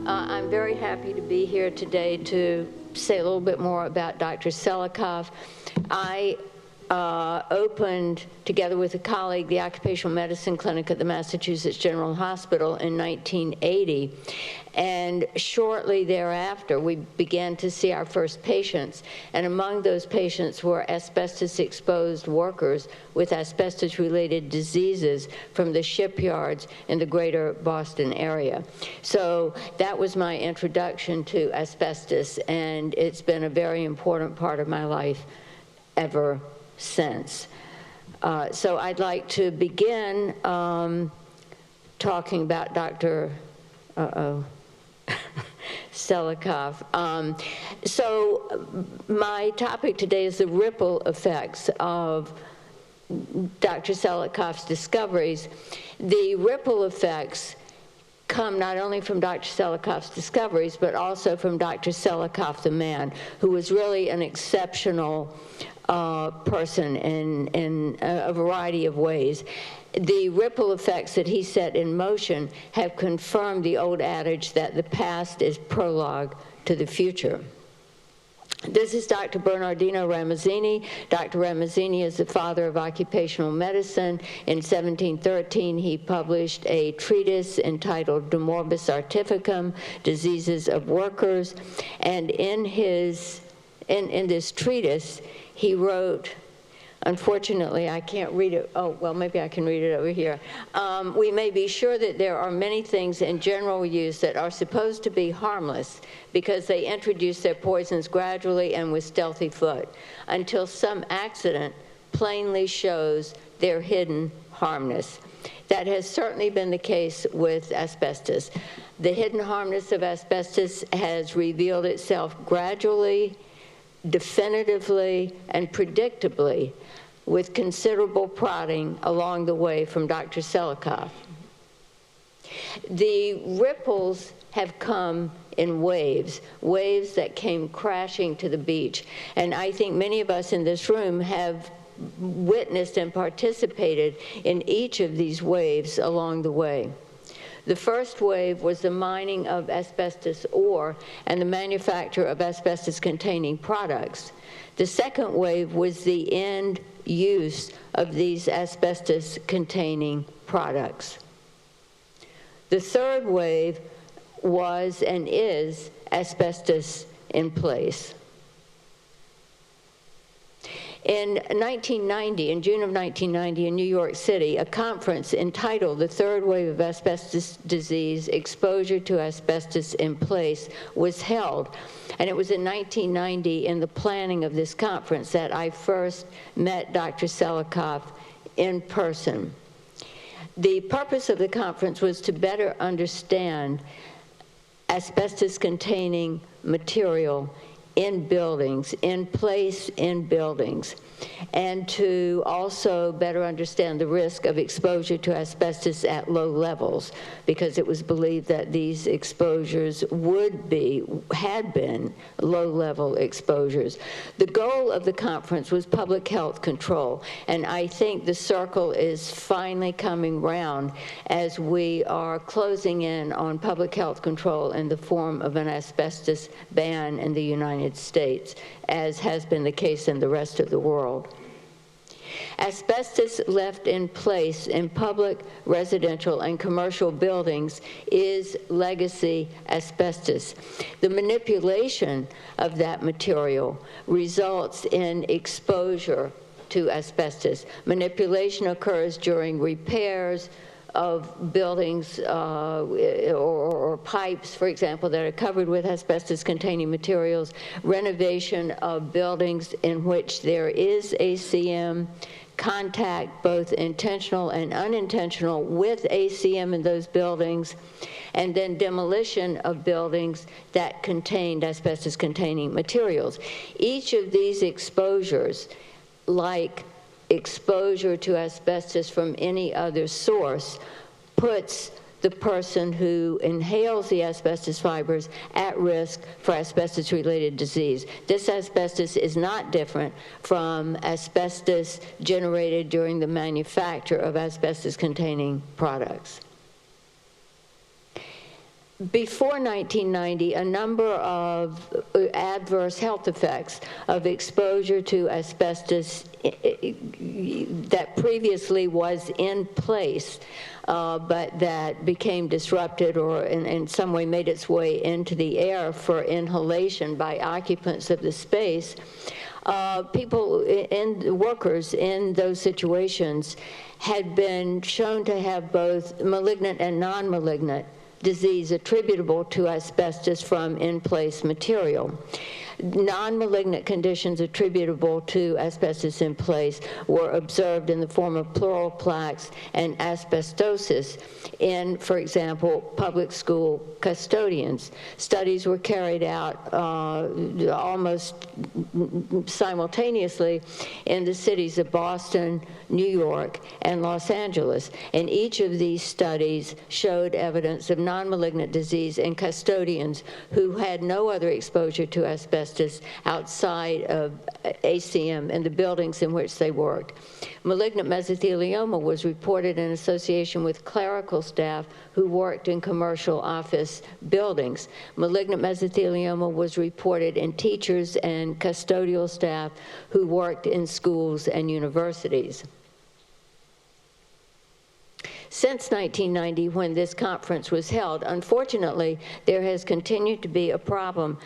I'm very happy to be here today to say a little bit more about Dr. Selikoff. I opened, together with a colleague, the occupational medicine clinic at the Massachusetts General Hospital in 1980. And shortly thereafter, we began to see our first patients. And among those patients were asbestos-exposed workers with asbestos-related diseases from the shipyards in the greater Boston area. So that was my introduction to asbestos, and it's been a very important part of my life ever since. So I'd like to begin talking about Dr. Selikoff. So my topic today is the ripple effects of Dr. Selikoff's discoveries. The ripple effects come not only from Dr. Selikoff's discoveries, but also from Dr. Selikoff, the man, who was really an exceptional person in a variety of ways. The ripple effects that he set in motion have confirmed the old adage that the past is prologue to the future. This is Dr. Bernardino Ramazzini. Dr. Ramazzini is the father of occupational medicine. In 1713, he published a treatise entitled De Morbis Artificum, Diseases of Workers. And in this treatise, he wrote, unfortunately, I can't read it. Oh, well, maybe I can read it over here. We may be sure that there are many things in general use that are supposed to be harmless because they introduce their poisons gradually and with stealthy foot until some accident plainly shows their hidden harmness. That has certainly been the case with asbestos. The hidden harmness of asbestos has revealed itself gradually, definitively, and predictably, with considerable prodding along the way from Dr. Selikoff. The ripples have come in waves that came crashing to the beach. And I think many of us in this room have witnessed and participated in each of these waves along the way. The first wave was the mining of asbestos ore and the manufacture of asbestos-containing products. The second wave was the end use of these asbestos-containing products. The third wave was and is asbestos in place. In 1990, in June of 1990 in New York City, a conference entitled The Third Wave of Asbestos Disease, Exposure to Asbestos in Place was held. And it was in 1990 in the planning of this conference that I first met Dr. Selikoff in person. The purpose of the conference was to better understand asbestos-containing material in buildings, in place in buildings, and to also better understand the risk of exposure to asbestos at low levels, because it was believed that these exposures had been low-level exposures. The goal of the conference was public health control, and I think the circle is finally coming round as we are closing in on public health control in the form of an asbestos ban in the United States, as has been the case in the rest of the world. Asbestos left in place in public, residential, and commercial buildings is legacy asbestos. The manipulation of that material results in exposure to asbestos. Manipulation occurs during repairs of buildings or pipes, for example, that are covered with asbestos-containing materials, renovation of buildings in which there is ACM, contact, both intentional and unintentional, with ACM in those buildings, and then demolition of buildings that contained asbestos-containing materials. Each of these exposures, like exposure to asbestos from any other source, puts the person who inhales the asbestos fibers at risk for asbestos-related disease. This asbestos is not different from asbestos generated during the manufacture of asbestos-containing products. before 1990, a number of adverse health effects of exposure to asbestos that previously was in place, but that became disrupted or in some way made its way into the air for inhalation by occupants of the space. Workers in those situations had been shown to have both malignant and non-malignant disease attributable to asbestos from in-place material. Non-malignant conditions attributable to asbestos in place were observed in the form of pleural plaques and asbestosis in, for example, public school custodians. Studies were carried out almost simultaneously in the cities of Boston, New York, and Los Angeles. And each of these studies showed evidence of non-malignant disease in custodians who had no other exposure to asbestos outside of ACM and the buildings in which they worked. Malignant mesothelioma was reported in association with clerical staff who worked in commercial office buildings. Malignant mesothelioma was reported in teachers and custodial staff who worked in schools and universities. Since 1990, when this conference was held, unfortunately, there has continued to be a problem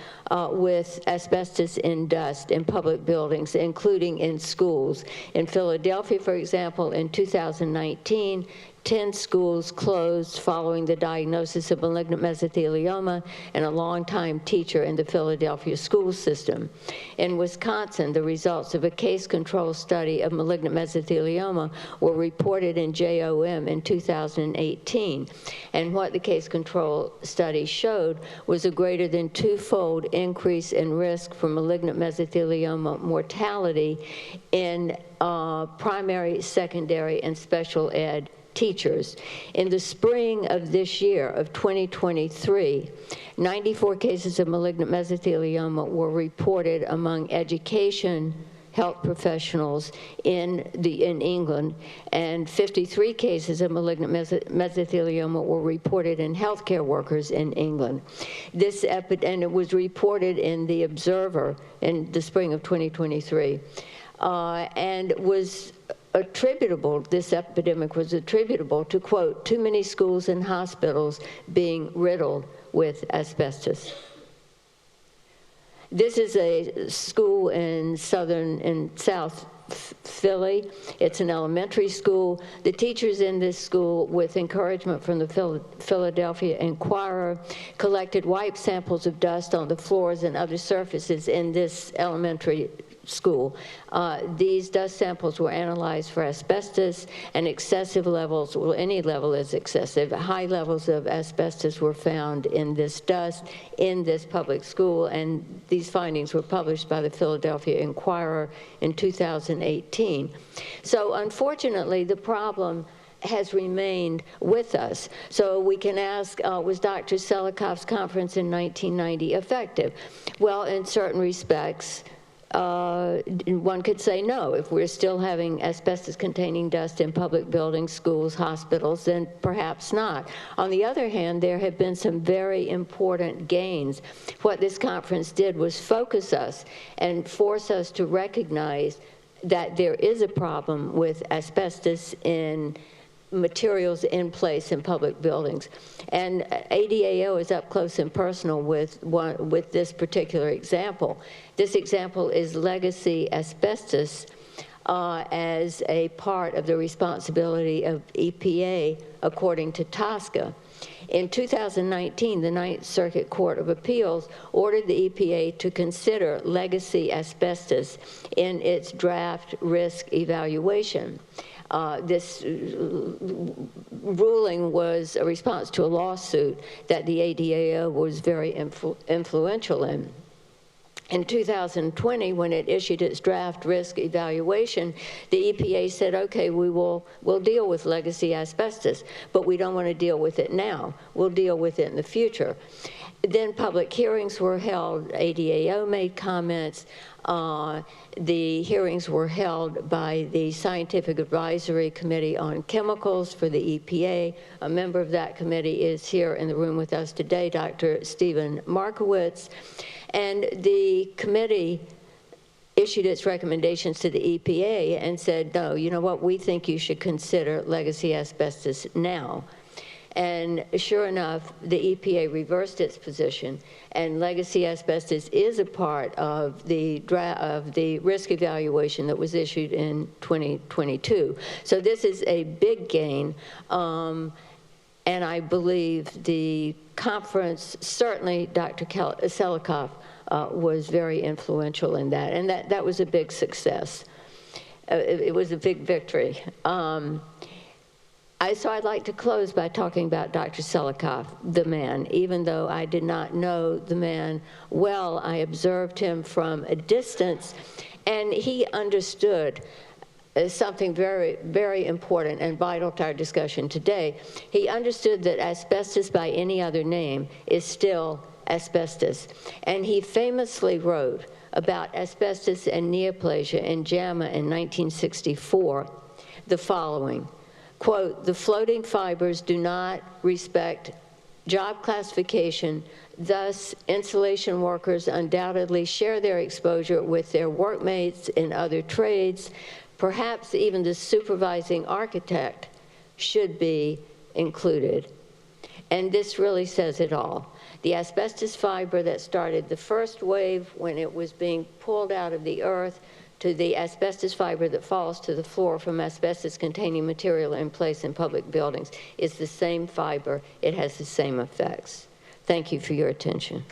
with asbestos in dust in public buildings, including in schools. In Philadelphia, for example, in 2019, 10 schools closed following the diagnosis of malignant mesothelioma and a longtime teacher in the Philadelphia school system. In Wisconsin, the results of a case control study of malignant mesothelioma were reported in JOM in 2018. And what the case control study showed was a greater than twofold increase in risk for malignant mesothelioma mortality in primary, secondary, and special ed teachers. In the spring of this year, of 2023, 94 cases of malignant mesothelioma were reported among education health professionals in England, and 53 cases of malignant mesothelioma were reported in healthcare workers in England. And it was reported in the Observer in the spring of 2023, and was attributable, this epidemic was attributable to, quote, too many schools and hospitals being riddled with asbestos. This is a school in South Philly. It's an elementary school. The teachers in this school, with encouragement from the Philadelphia Inquirer, collected wipe samples of dust on the floors and other surfaces in this elementary school. These dust samples were analyzed for asbestos, and excessive levels, well, any level is excessive, high levels of asbestos were found in this dust in this public school, and these findings were published by the Philadelphia Inquirer in 2018. So unfortunately, the problem has remained with us. So we can ask, was Dr. Selikoff's conference in 1990 effective? Well, in certain respects, one could say no. If we're still having asbestos-containing dust in public buildings, schools, hospitals, then perhaps not. On the other hand, there have been some very important gains. What this conference did was focus us and force us to recognize that there is a problem with asbestos in materials in place in public buildings. And ADAO is up close and personal with this particular example. This example is legacy asbestos as a part of the responsibility of EPA, according to TSCA. In 2019, the Ninth Circuit Court of Appeals ordered the EPA to consider legacy asbestos in its draft risk evaluation. This ruling was a response to a lawsuit that the ADAO was very influential in. In 2020, when it issued its draft risk evaluation, the EPA said, okay, we'll deal with legacy asbestos, but we don't want to deal with it now. We'll deal with it in the future. Then public hearings were held. ADAO made comments. The hearings were held by the Scientific Advisory Committee on Chemicals for the EPA. A member of that committee is here in the room with us today, Dr. Stephen Markowitz. And the committee issued its recommendations to the EPA and said, no, you know what, we think you should consider legacy asbestos now. And sure enough, the EPA reversed its position, and legacy asbestos is a part of the risk evaluation that was issued in 2022. So this is a big gain, and I believe the conference, certainly Dr. Selikoff was very influential in that, and that was a big success. It was a big victory. So I'd like to close by talking about Dr. Selikoff, the man. Even though I did not know the man well, I observed him from a distance, and he understood something very, very important and vital to our discussion today. He understood that asbestos by any other name is still asbestos. And he famously wrote about asbestos and neoplasia in JAMA in 1964 the following. Quote, the floating fibers do not respect job classification, thus insulation workers undoubtedly share their exposure with their workmates in other trades. Perhaps even the supervising architect should be included. And this really says it all. The asbestos fiber that started the first wave when it was being pulled out of the earth to the asbestos fiber that falls to the floor from asbestos-containing material in place in public buildings is the same fiber. It has the same effects. Thank you for your attention.